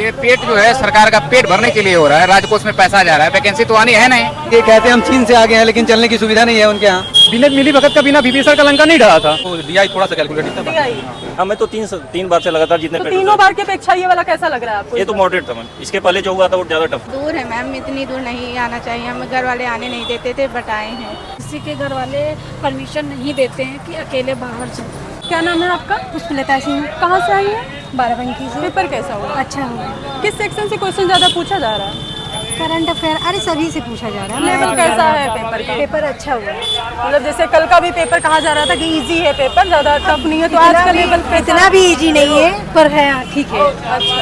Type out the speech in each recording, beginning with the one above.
ये पेट जो है सरकार का पेट भरने के लिए हो रहा है, राजकोष में पैसा जा रहा है, वैकेंसी तो आनी है नहीं। ये कहते हैं हम चीन से आ गए हैं लेकिन चलने की सुविधा नहीं है उनके यहाँ। बिना मिली भगत का बिना विभीषण का लंका नहीं डरा था। डीआई थोड़ा सा कैलकुलेटेड था। हमें तो तीन बार से लगातार जितने तो तीनों बार की अपेक्षा ये वाला कैसा लग रहा है आपको? ये तो मॉडरेट था मैम, इसके पहले जो हुआ था वो ज्यादा टफ। दूर है मैम, इतनी दूर नहीं आना चाहिए। हम घर वाले आने नहीं देते थे, बट आए हैं। किसी के घर वाले परमिशन नहीं देते हैं कि अकेले बाहर जाओ। क्या नाम है आपका? पुष्पलता सिंह, कहाँ से आई है? बाराबंकी से। पेपर कैसा हुआ? अच्छा हुआ। किस सेक्शन से क्वेश्चन ज्यादा पूछा जा रहा है? करंट अफेयर, अरे सभी से पूछा जा रहा है। लेवल कैसा है पेपर का? पेपर अच्छा हुआ। मतलब जैसे कल का भी पेपर कहा जा रहा था कि इजी है पेपर, ज्यादा टफ नहीं है, तो आज का लेवल इतना भी इजी नहीं है पर है, ठीक है। अच्छा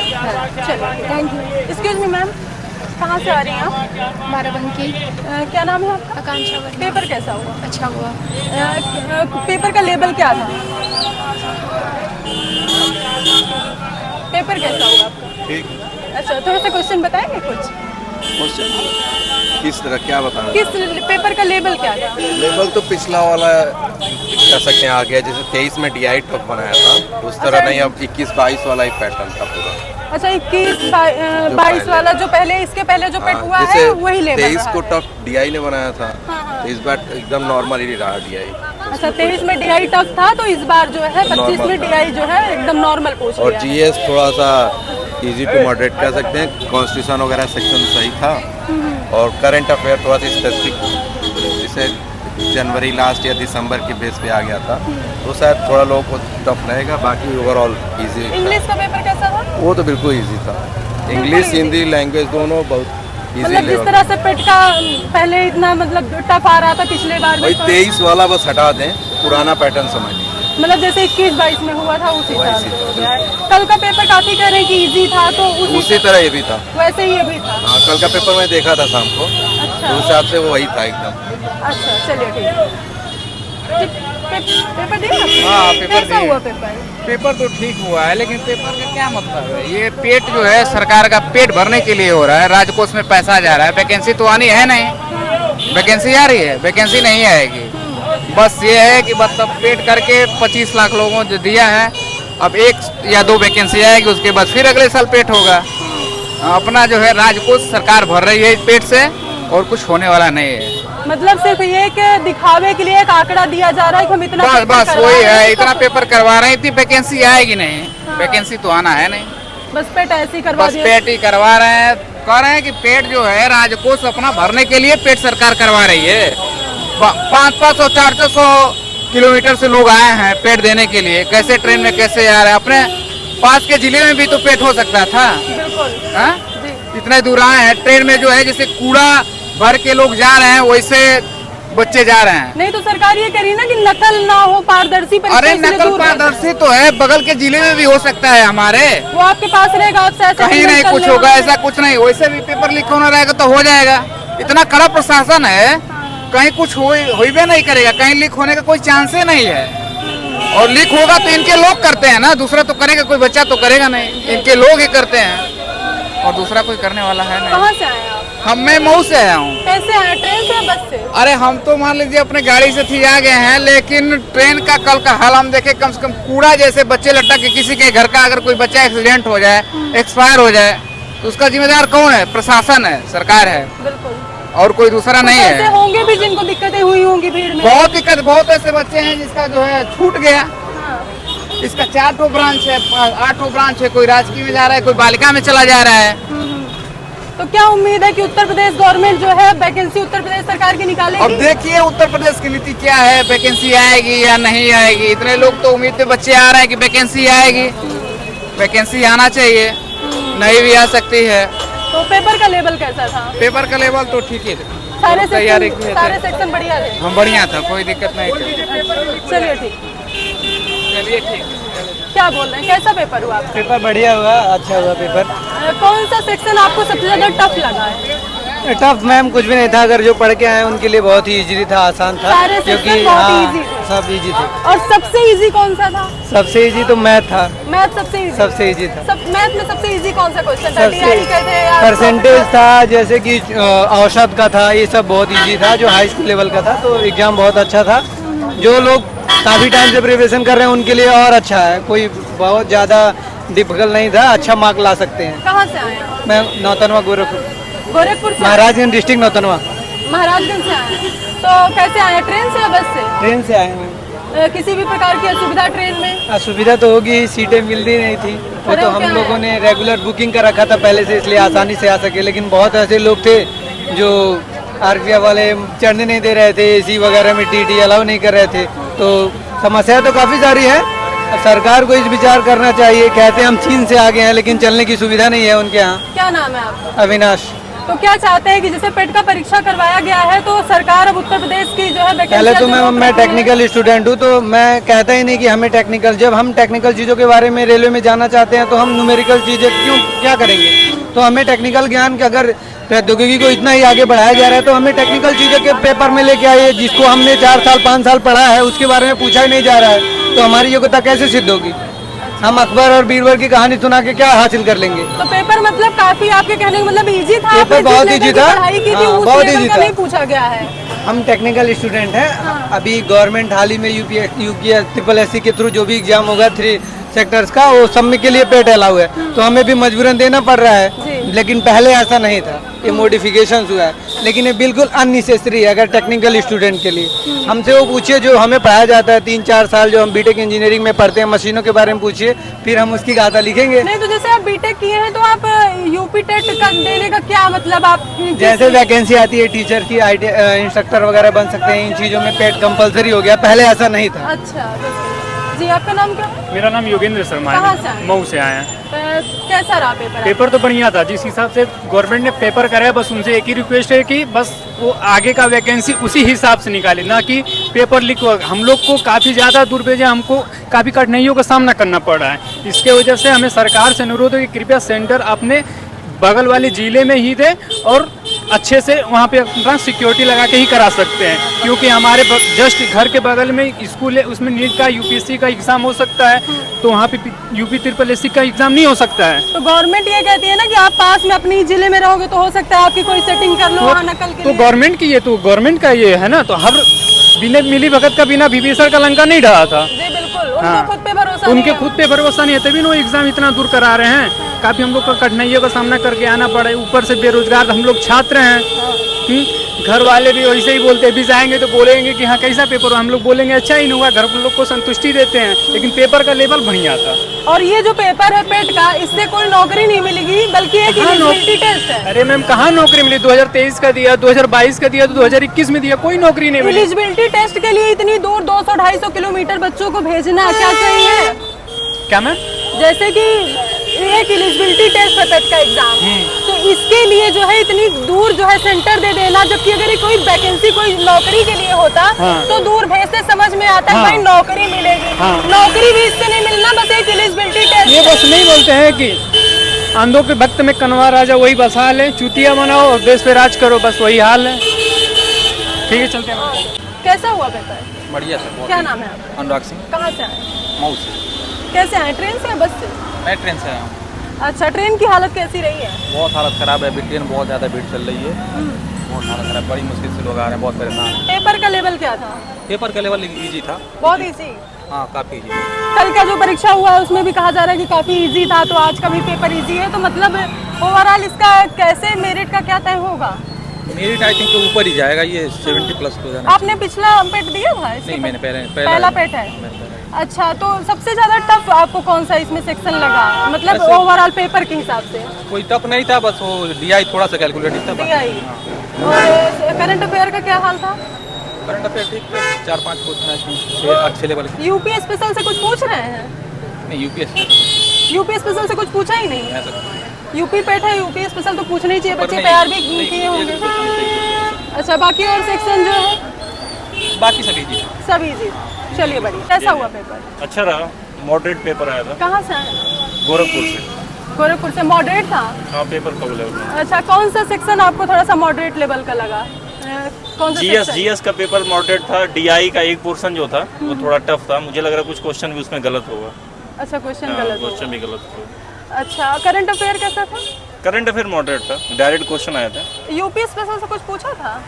चलिए, thank you. Excuse me ma'am, कहाँ से आ रही हैं आप? बाराबंकी। क्या नाम है आपका? आकांक्षा वर्मा। पेपर कैसा हुआ? अच्छा हुआ। पेपर का लेवल क्या था? पेपर कैसा हुआ आपका? ठीक। अच्छा, थोड़ा सा क्वेश्चन बताएंगे कुछ? क्वेश्चन किस तरह, क्या बताना? किस पेपर का लेवल क्या था? लेवल तो पिछला वाला कह सकते हैं आ गया, जैसे 23 में डीआई टफ बनाया था उस तरह नहीं, अब 21-22 वाला ही पैटर्न था पूरा। अच्छा, 21-22 वाला जो पहले, इसके पहले जो पेट हुआ है वही लेवल 23 को टफ डीआई ने बनाया था, तो इस बार एकदम नॉर्मल ही रहा डीआई। अच्छा, 23 में डीआई टफ था, तो इस बार जो है 25 में डीआई जो है एकदम नॉर्मल पूछ लिया। और जीएस थोड़ा सा इजी टू मॉडरेट कह सकते हैं, कॉन्स्टिट्यूशन वगैरह सेक्शन सही था, और करंट अफेयर थोड़ा सा स्पेसिफिक, जिसे जनवरी लास्ट या दिसंबर के बेस पे आ गया था, तो शायद थोड़ा लोगों को टफ रहेगा, बाकी ओवरऑल इजी। इंग्लिश का पेपर कैसा था? वो तो बिल्कुल इजी था, इंग्लिश हिंदी लैंग्वेज दोनों बहुत इजी। मतलब जिस तरह से पेट का पहले इतना मतलब टफ आ रहा था पिछले बार भाई, 23 वाला बस हटा दें, पुराना पैटर्न समझ लीजिए। मतलब जैसे 21-22 में हुआ था उसी तरह से हो गया है। कल का पेपर काफी कह रहे हैं कि इजी था, तो उसी तरह ये भी था, वैसे ही ये भी था। हाँ, कल का पेपर मैं देखा था शाम को, तो उस हिसाब से वो वही था एकदम। अच्छा चलिए, ठीक है। पेपर दिया? हाँ, पेपर कैसा दिए। हुआ पेपर? पेपर तो ठीक हुआ है, लेकिन पेपर का क्या मतलब है? ये पेट जो है सरकार का पेट भरने के लिए हो रहा है, राजकोष में पैसा जा रहा है, वैकेंसी तो आनी है नहीं। वैकेंसी आ रही है, वैकेंसी नहीं आएगी। बस ये है कि मतलब पेट करके 25 लाख लोगों को दिया है, अब 1 या 2 वैकेंसी आएगी, उसके बाद फिर अगले साल पेट होगा। अपना जो है राजकोष सरकार भर रही है पेट से, और कुछ होने वाला नहीं है। मतलब सिर्फ ये कि दिखावे के लिए एक आंकड़ा दिया जा रहा है कि हम इतना बस वही है, इतना पेपर करवा रहे हैं, इतनी वैकेंसी आएगी नहीं। वैकेंसी तो आना है नहीं, बस पेट ऐसे ही करवा बस दिया। पेट ही करवा रहे हैं। कह रहे हैं कि पेट जो है राजकोष अपना भरने के लिए पेट सरकार करवा रही है। 500-500, 400 किलोमीटर से लोग आए हैं पेट देने के लिए, कैसे ट्रेन में कैसे आ रहे हैं? अपने पास के जिले में भी तो पेट हो सकता था। बिल्कुल। हाँ? इतने दूर आए हैं, ट्रेन में जो है जैसे कूड़ा भर के लोग जा रहे हैं, वैसे बच्चे जा रहे हैं। नहीं तो सरकार ये कह रही ना कि नकल ना हो, पारदर्शी परीक्षा। अरे नकल पारदर्शी तो है, बगल के जिले में भी हो सकता है हमारे, वो आपके पास रहेगा, आपसे ऐसा कहीं नहीं कुछ होगा, ऐसा कुछ नहीं। वैसे भी पेपर लीक होना रहेगा तो हो जाएगा। इतना कड़ा प्रशासन है, कहीं कुछ होइबे नहीं करेगा, कहीं लीक होने का कोई चांस ही नहीं है। और लीक होगा तो इनके लोग करते हैं ना, दूसरा तो करेगा, कोई बच्चा तो करेगा नहीं, इनके लोग ही करते हैं, और दूसरा कोई करने वाला है नहीं। कहाँ से आए आप? मैं मऊ से आया हूँ। कैसे आए, ट्रेन से या बस से? अरे हम तो मान लीजिए अपने गाड़ी से थी आ गए हैं, लेकिन ट्रेन का कल का हाल हम देखे, कम से कम कूड़ा जैसे बच्चे लटक के, किसी के घर का अगर कोई बच्चा एक्सीडेंट हो जाए, एक्सपायर हो जाए, तो उसका जिम्मेदार कौन है? प्रशासन है, सरकार है, बिल्कुल, और कोई दूसरा नहीं ऐसे है। होंगे भी जिनको दिक्कतें हुई होंगी भीड़ में। बहुत दिक्कत, बहुत ऐसे बच्चे हैं जिसका जो है छूट गया। इसका 4 ब्रांच है, 8 ब्रांच है, कोई राजकीय में जा रहा है, कोई बालिका में चला जा रहा है। तो क्या उम्मीद है कि उत्तर प्रदेश गवर्नमेंट जो है वैकेंसी उत्तर प्रदेश सरकार की निकालेगी? अब देखिए उत्तर प्रदेश की नीति क्या है, वैकेंसी आएगी या नहीं आएगी। इतने लोग तो उम्मीद पे बच्चे आ रहे हैं कि वैकेंसी आएगी, वैकेंसी आना चाहिए, नहीं भी आ सकती है। तो पेपर का लेवल कैसा था? पेपर का लेवल तो ठीक ही था, सारे तैयारी सेक्शन बढ़िया थे। हम बढ़िया था, कोई दिक्कत नहीं थी। चलिए ठीक, चलिए ठीक। क्या बोल रहे हैं, कैसा पेपर हुआ आपका? पेपर बढ़िया हुआ, अच्छा हुआ पेपर। कौन सा सेक्शन आपको सबसे ज्यादा टफ लगा है? टफ मैम कुछ भी नहीं था, अगर जो पढ़ के आए उनके लिए बहुत ही इजी था, आसान था, सारे क्योंकि सेक्शन बहुत easy थे। सब इजी थे। और सबसे इजी कौन सा था? सबसे इजी तो मैथ था, मैथ सबसे इजी। सबसे इजी था। मैथ में सबसे इजी कौन सा क्वेश्चन था? सबसे DI का थे या परसेंटेज था, जैसे कि औसत का था, ये सब बहुत इजी था, जो हाई स्कूल लेवल का था, तो एग्जाम बहुत अच्छा था। जो लोग काफ़ी टाइम से प्रिपरेशन कर रहे हैं उनके लिए और अच्छा है, कोई बहुत ज़्यादा डिफिकल्ट नहीं था, अच्छा मार्क ला सकते हैं। कहाँ से आए हैं? मैं नौतनवा गोरखपुर, गोरखपुर से? महाराजगंज डिस्ट्रिक्ट नौतनवा। महाराजगंज से आए हैं। तो कैसे आए हैं, ट्रेन से या बस से? ट्रेन से आए हैं। किसी भी प्रकार की असुविधा ट्रेन में? असुविधा तो होगी, सीटें मिलती नहीं थी, वो अरे तो वो हम क्या लोगों है? ने रेगुलर बुकिंग कर रखा था पहले से, इसलिए आसानी से आ सके। लेकिन बहुत ऐसे लोग थे जो आरपीएफ वाले चढ़ने नहीं दे रहे थे, एसी वगैरह में टीटी अलाउ नहीं कर रहे थे, तो समस्या तो काफ़ी सारी है। सरकार को इस विचार करना चाहिए। कहते हैं हम चीन से आगे हैं, लेकिन चलने की सुविधा नहीं है उनके यहाँ। क्या नाम है आपका? अविनाश। तो क्या चाहते हैं कि जैसे पेट का परीक्षा करवाया गया है तो सरकार अब उत्तर प्रदेश की जो है पहले तो मैं टेक्निकल स्टूडेंट हूँ, तो मैं कहता ही नहीं कि हमें टेक्निकल, जब हम टेक्निकल चीज़ों के बारे में रेलवे में जानना चाहते हैं तो हम न्यूमेरिकल चीज़ें क्या करेंगे। तो हमें टेक्निकल ज्ञान के, अगर प्रौद्योगिकी को इतना ही आगे बढ़ाया जा रहा है तो हमें टेक्निकल चीज़ों के पेपर में लेके आइए, जिसको हमने 4 साल 5 साल पढ़ा है उसके बारे में पूछा ही नहीं जा रहा है, तो हमारी योग्यता कैसे सिद्ध होगी। हम अकबर और बीरबल की कहानी सुना के क्या हासिल कर लेंगे। तो पेपर मतलब काफी, आपके कहने का मतलब इजी था? पेपर आपने बहुत जिस इजी लेवल की था। पढ़ाई की थी हाँ, उस बहुत लेवल इजी का था। नहीं पूछा गया है? हम टेक्निकल स्टूडेंट हैं। अभी गवर्नमेंट हाल ही में यूपीएस SSC के थ्रू जो भी एग्जाम होगा 3 सेक्टर्स का, वो सब के लिए पेट अलाउ है, तो हमें भी मजबूरन देना पड़ रहा है। लेकिन पहले ऐसा नहीं था, ये मॉडिफिकेशन हुआ है, लेकिन ये बिल्कुल अननेसेसरी है अगर टेक्निकल स्टूडेंट के लिए। हमसे वो पूछिए जो हमें पढ़ाया जाता है 3-4 साल जो हम बीटेक इंजीनियरिंग में पढ़ते हैं, मशीनों के बारे में पूछिए, फिर हम उसकी गाथा लिखेंगे। नहीं, तो जैसे आप बीटेक किए हैं तो आप यूपी टेट का देने का क्या मतलब, आप जैसे वैकेंसी आती है टीचर की, इंस्ट्रक्टर वगैरह बन सकते हैं, इन चीज़ों में पेट कंपलसरी हो गया, पहले ऐसा नहीं था। अच्छा जी, आपका नाम क्या है? मेरा नाम योगेंद्र शर्मा कहाँ से आए? है, मऊ से आए हैं। कैसा रहा पेपर? पेपर तो बढ़िया था, जिस हिसाब से गवर्नमेंट ने पेपर कराया, बस उनसे एक ही रिक्वेस्ट है कि बस वो आगे का वैकेंसी उसी हिसाब से निकाले, ना कि पेपर लीक हो। हम लोग को काफ़ी ज़्यादा दूर भेजे, हमको काफ़ी कठिनाइयों का सामना करना पड़ रहा है। इसके वजह से हमें सरकार से अनुरोध है कि कृपया सेंटर अपने बगल वाले ज़िले में ही दे और अच्छे से वहाँ पे अपना सिक्योरिटी लगा के ही करा सकते हैं, क्योंकि हमारे जस्ट घर के बगल में स्कूल है, उसमें नीट का यूपीएससी का एग्ज़ाम हो सकता है, तो वहाँ पे यूपी SSC का एग्ज़ाम नहीं हो सकता है। तो गवर्नमेंट ये कहती है ना कि आप पास में अपनी जिले में रहोगे तो हो सकता है आपकी कोई सेटिंग कर लो वहाँ नकल के तो लिए। गवर्नमेंट की ये, तो गवर्नमेंट का ये है ना, तो हर बिना मिली भगत का बिना विभीषण का लंका नहीं ढहा था। जी बिल्कुल, उनको हाँ। खुद पे भरोसा उनके नहीं है। खुद पे भरोसा नहीं है, तभी वो एग्जाम इतना दूर करा रहे हैं। काफ़ी हम लोग को कठिनाइयों का सामना करके आना पड़ा है, ऊपर से बेरोजगार हम लोग छात्र हैं। घर वाले भी वैसे ही बोलते हैं, भी जाएंगे तो बोलेंगे कि हाँ कैसा पेपर हो, हम लोग बोलेंगे अच्छा ही नहीं हुआ, घर लोग को संतुष्टि देते हैं, लेकिन पेपर का लेवल बढ़िया था। और ये जो पेपर है पेट का, इससे कोई नौकरी नहीं मिलेगी, बल्कि एक एलिजिबिलिटी टेस्ट है। अरे मैम, कहाँ नौकरी मिली? 2023 का दिया, 2022 का दिया, तो 2021 में दिया, कोई नौकरी नहीं मिली। एलिजिबिलिटी टेस्ट के लिए इतनी दूर 200-250 किलोमीटर बच्चों को भेजना क्या चाहिए? क्या मैम? जैसे कि एक एलिजिबिलिटी टेस्ट है पेट का एग्जाम, तो इसके लिए जो है इतनी दूर जो है सेंटर दे देना, जबकि अगर कोई वैकेंसी कोई नौकरी के लिए होता तो दूर भेजते समझ में आता है भाई नौकरी मिलेगी। नौकरी भी इससे नहीं मिलना, बस एक एलिजिबिलिटी टेस्ट। ये बस नहीं बोलते हैं कि अंधों के भक्त में कनवा राजा वही बस हाल है, चुतिया बनाओ और देश पे राज करो, बस वही हाल है। ठीक है, चलते हैं। कैसा हुआ पेपर? बढ़िया सर। क्या नाम है आपका? अनुराग सिंह, कहाँ से आए? मऊ से। कैसे आए, ट्रेन से या बस से? मैं ट्रेन से आया हूँ। अच्छा, ट्रेन की हालत कैसी रही है? बहुत हालत ख़राब है, ट्रेन बहुत ज़्यादा भीड़ चल रही है, बहुत हालत ख़राब, बड़ी मुश्किल से लोग आ रहे हैं, बहुत परेशान हैं। पेपर का लेवल क्या था? पेपर का लेवल इजी था। बहुत इजी। हाँ, काफ़ी इजी। कल का जो परीक्षा हुआ है उसमें भी कहा जा रहा है कि काफी इजी था, तो आज का भी पेपर इजी है, तो मतलब ओवरऑल इसका कैसे मेरिट का क्या तय होगा? मेरिट आई थिंक ऊपर ही जाएगा, ये 70+ हो जाना। आपने पिछला पेट दिया था? नहीं, मैंने पहला पेट है। अच्छा, तो सबसे ज्यादा टफ आपको कौन सा इसमें सेक्शन लगा, मतलब ओवरऑल पेपर के हिसाब से? कोई टफ नहीं था, बस वो DI थोड़ा सा कैलकुलेटिव था। DI। और करंट अफेयर का क्या हाल था? करंट अफेयर ठीक थे, 4-5 क्वेश्चन अच्छे लेवल के। यूपी स्पेशल से कुछ पूछ रहे हैं? नहीं, यूपी स्पेशल से कुछ पूछा ही नहीं? ऐसा यूपी पेट है, यूपी स्पेशल तो पूछना ही चाहिए, बच्चे तैयार भी किए होंगे। अच्छा, बाकी और सेक्शन जो है बाकी सभी जी सब इजी। चलिए बढ़िया। कैसा हुआ पेपर? अच्छा रहा, मॉडरेट पेपर आया था। कहाँ से आए? गोरखपुर से। गोरखपुर से। मॉडरेट था? हाँ, पेपर कम लेवल में। अच्छा, कौन सा सेक्शन आपको थोड़ा सा मॉडरेट लेवल का लगा? कौन सा सेक्शन? जीएस का पेपर मॉडरेट था। DI का एक पोर्शन जो था वो थोड़ा टफ था, मुझे लग रहा है कुछ क्वेश्चन भी उसमें गलत होगा। अच्छा, क्वेश्चन गलत क्वेश्चन भी गलत हुआ। अच्छा, करंट अफेयर कैसा था? करंट अफेयर मॉडरेट था, डायरेक्ट क्वेश्चन आया था। यूपी स्पेशल से कुछ पूछा था?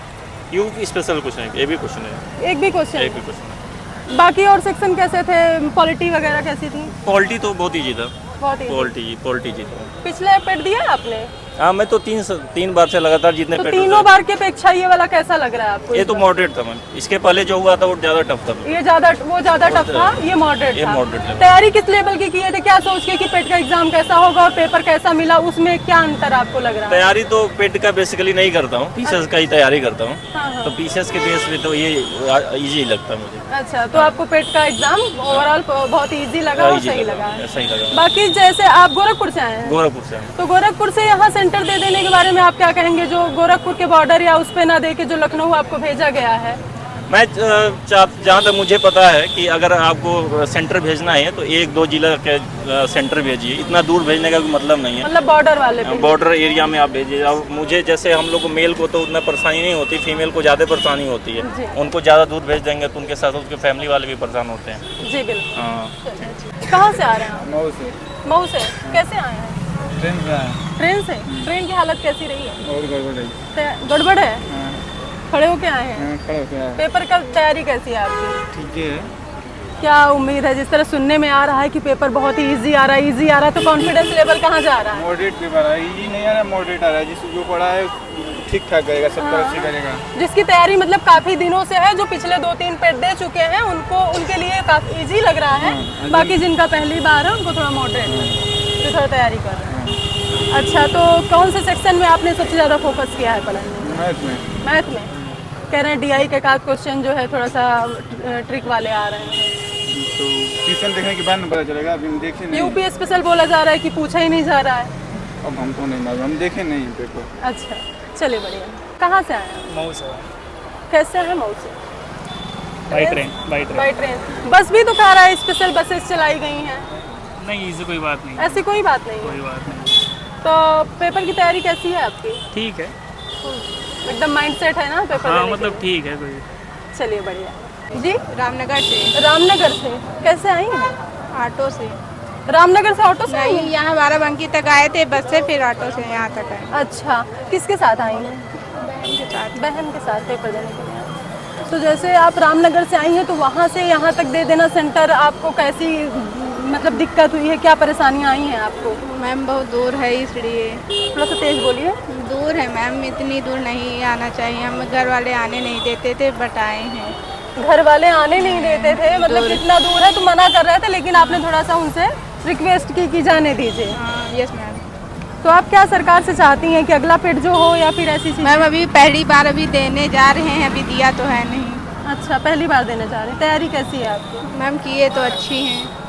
यूपी स्पेशल क्वेश्चन है, एक भी क्वेश्चन है। एक भी क्वेश्चन? एक भी क्वेश्चन है। बाकी और सेक्शन कैसे थे? पॉलिटी वगैरह कैसी थी? पॉलिटी तो बहुत ईजी था। बहुत easy। पोल्टी जीता। पिछले पेट दिया आपने? हाँ, मैं तो तीन बार से लगातार जितने तो पेट तीनों बार के अपेक्षा ये वाला कैसा लग रहा है आपको? ये तो मॉडरेट था मैम, इसके पहले जो हुआ था वो ज्यादा टफ था। ये ज्यादा टफ था, ये मॉडरेट ये था। moderate था। तैयारी किस लेवल की किए थे, क्या सोच के कि पेट का एग्जाम कैसा होगा और पेपर कैसा मिला, उसमें क्या अंतर आपको लग रहा है? तैयारी तो पेट का बेसिकली नहीं करता हूँ, पीसीएस का ही तैयारी करता हूँ। हाँ। तो पीसीएस के बेस पे तो ये इजी लगता है मुझे। अच्छा, तो आपको पेट का एग्जाम ओवरऑल बहुत इजी लगा और सही लगा है? सही लगा। बाकी जैसे आप गोरखपुर से आए हैं? गोरखपुर से। तो गोरखपुर से यहाँ सेंटर दे देने के बारे में आप क्या कहेंगे, जो गोरखपुर के बॉर्डर या उस पे ना दे के जो लखनऊ आपको भेजा गया है? मैं जहाँ तक मुझे पता है कि अगर आपको सेंटर भेजना है तो 1-2 जिला के सेंटर भेजिए, इतना दूर भेजने का कोई मतलब नहीं है। मतलब बॉर्डर वाले पे? बॉर्डर एरिया में आप भेजिए। अब मुझे जैसे हम लोग को मेल को तो उतना परेशानी नहीं होती, फीमेल को ज़्यादा परेशानी होती है। उनको ज़्यादा दूर भेज देंगे तो उनके साथ उसके फैमिली वाले भी परेशान होते हैं। जी बिल्कुल। हाँ। कहाँ से आ रहे हैं आप? मऊ से। मऊ से कैसे आए हैं? ट्रेन से आए। ट्रेन से? ट्रेन की हालत कैसी रही है? बहुत गड़बड़ है। गड़बड़ है? खड़े होके आए हैं? खड़े होके आए। पेपर का तैयारी कैसी है आपकी? ठीक है। क्या उम्मीद है, जिस तरह सुनने में आ रहा है कि पेपर बहुत ही इजी आ रहा है, तो कॉन्फिडेंस लेवल कहाँ जा रहा है? मॉडरेट पेपर है, इजी नहीं आ रहा, मॉडरेट आ रहा है। जो पढ़ा है ठीक ठाक करेगा, 70-80 करेगा। जिसकी तैयारी मतलब काफी दिनों से है, जो पिछले 2-3 पेट दे चुके हैं, उनके लिए काफी इजी लग रहा है। बाकी जिनका पहली बार है उनको थोड़ा मॉडरेट है, जो थोड़ा तैयारी कर रहे हैं। अच्छा, तो कौन से सेक्शन में आपने सबसे ज्यादा फोकस किया है पढ़ने में? मैथ में। मैथ में कह रहे हैं डीआई के का क्वेश्चन जो है थोड़ा सा ट्रिक वाले आ रहे हैं, तो ट्यूशन देखने के बाद में पता चलेगा, अभी हम देखे नहीं। यूपी स्पेशल बोला जा रहा है कि पूछा ही नहीं जा रहा है। अब हमको नहीं मालूम, हम देखे नहीं पेपर। अच्छा, चलिए बढ़िया। कहाँ से आए हैं? मऊ से। कैसे हैं मऊ से? By train. By train. बस भी तो कह रहा है स्पेशल बसेस चलाई गई हैं। नहीं, ऐसी कोई बात नहीं। ऐसी कोई बात नहीं है। कोई बात नहीं। तो पेपर की तैयारी कैसी है आपकी? ठीक है। एकदम माइंड सेट है ना पेपर हाँ, देने के मतलब लिए? ठीक है कोई। चलिए बढ़िया। जी रामनगर से। रामनगर से कैसे आई हैं? ऑटो से। रामनगर से ऑटो से आई नहीं, हैं? यहाँ बाराबंकी तक आए थे बस से, फिर ऑटो से यहाँ तक आए। अच्छा, किसके साथ आई हैं? बहन के साथ पेपर देने के लिए आई। तो जैसे आप रामनगर से आई हैं, तो वहाँ से यहाँ तक दे देना सेंटर, आपको कैसी मतलब दिक्कत हुई है, क्या परेशानियाँ आई हैं आपको? मैम बहुत दूर है इसलिए। थोड़ा सा तेज बोलिए। दूर है मैम, इतनी दूर नहीं आना चाहिए, हम घर वाले आने नहीं देते थे बट आए हैं। घर वाले आने नहीं देते थे, मतलब कितना दूर है तो मना कर रहे थे, लेकिन आपने थोड़ा सा उनसे रिक्वेस्ट की कि जाने दीजिए। हाँ, यस मैम। तो आप क्या सरकार से चाहती हैं कि अगला पेट जो हो या फिर ऐसी चीज़? मैम अभी पहली बार अभी देने जा रहे हैं, अभी दिया तो है नहीं। अच्छा, पहली बार देने जा रहे हैं। तैयारी कैसी है आपकी? मैम किए तो अच्छी हैं।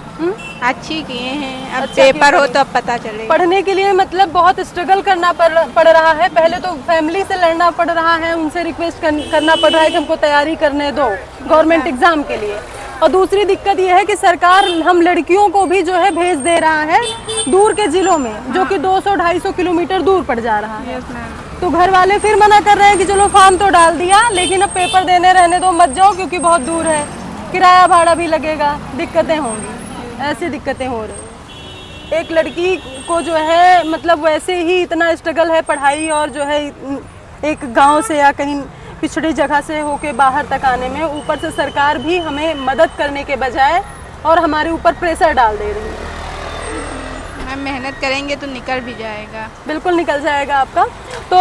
अच्छी किए हैं, अब अच्छा पेपर हो तो अब पता चलेगा। पढ़ने के लिए मतलब बहुत स्ट्रगल करना पड़ रहा है, पहले तो फैमिली से लड़ना पड़ रहा है, उनसे रिक्वेस्ट करना पड़ रहा है कि हमको तैयारी करने दो गवर्नमेंट एग्जाम के लिए। और दूसरी दिक्कत यह है कि सरकार हम लड़कियों को भी जो है भेज दे रहा है दूर के जिलों में, जो कि 200-250 किलोमीटर दूर पड़ जा रहा है। तो घर वाले फिर मना कर रहे हैं कि चलो फॉर्म तो डाल दिया, लेकिन अब पेपर देने रहने दो, मत जाओ क्योंकि बहुत दूर है, किराया भाड़ा भी लगेगा, दिक्कतें होंगी। ऐसी दिक्कतें हो रही। एक लड़की को जो है मतलब वैसे ही इतना स्ट्रगल है पढ़ाई और जो है एक गांव से या कहीं पिछड़ी जगह से होके बाहर तक आने में, ऊपर से सरकार भी हमें मदद करने के बजाय और हमारे ऊपर प्रेशर डाल दे रही है। मैम मेहनत करेंगे तो निकल भी जाएगा। बिल्कुल निकल जाएगा आपका। तो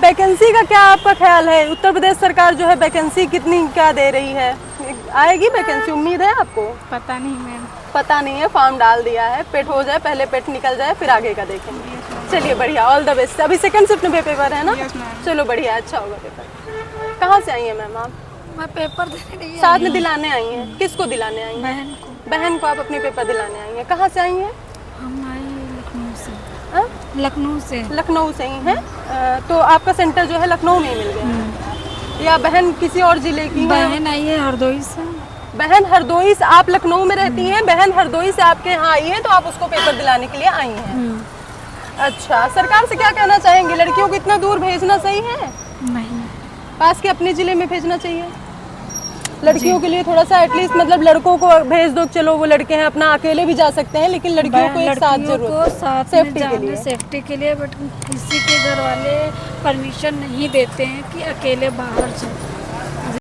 वैकेंसी का क्या आपका ख्याल है? उत्तर प्रदेश सरकार जो है वैकेंसी कितनी क्या दे रही है? आएगी वैकेंसी, उम्मीद है आपको? पता नहीं मैम। पता नहीं है, फॉर्म डाल दिया है, पेट हो जाए, पहले पेट निकल जाए फिर आगे का देखेंगे। चलिए बढ़िया, ऑल द बेस्ट। अभी सेकंड शिफ्ट में पेपर है ना? चलो बढ़िया, अच्छा होगा पेपर। कहाँ से आई हैं मैम आप? मैं पेपर देने नहीं साथ में दिलाने आई हैं? किसको दिलाने आई हैं? बहन को। बहन को आप अपने पेपर दिलाने आई हैं। कहाँ से आई हैं? हम आई लखनऊ से। हाँ? लखनऊ से। लखनऊ से ही हैं। तो आपका सेंटर जो है लखनऊ में ही मिल गया, या बहन किसी और जिले की है? बहन आई है हरदोई से। बहन हरदोई से, आप लखनऊ में रहती हैं, बहन हरदोई से आपके यहाँ आई है, तो आप उसको पेपर दिलाने के लिए आई हैं। अच्छा, सरकार से क्या कहना चाहेंगे? लड़कियों को इतना दूर भेजना सही है? नहीं, पास के अपने जिले में भेजना चाहिए लड़कियों के लिए। थोड़ा सा एटलीस्ट मतलब लड़कों को भेज दो, चलो वो लड़के हैं अपना अकेले भी जा सकते हैं, लेकिन लड़कियों को एक साथ जरूर सेफ्टी के लिए। सेफ्टी के लिए, बट किसी के घर वाले परमिशन नहीं देते हैं कि अकेले बाहर जाए।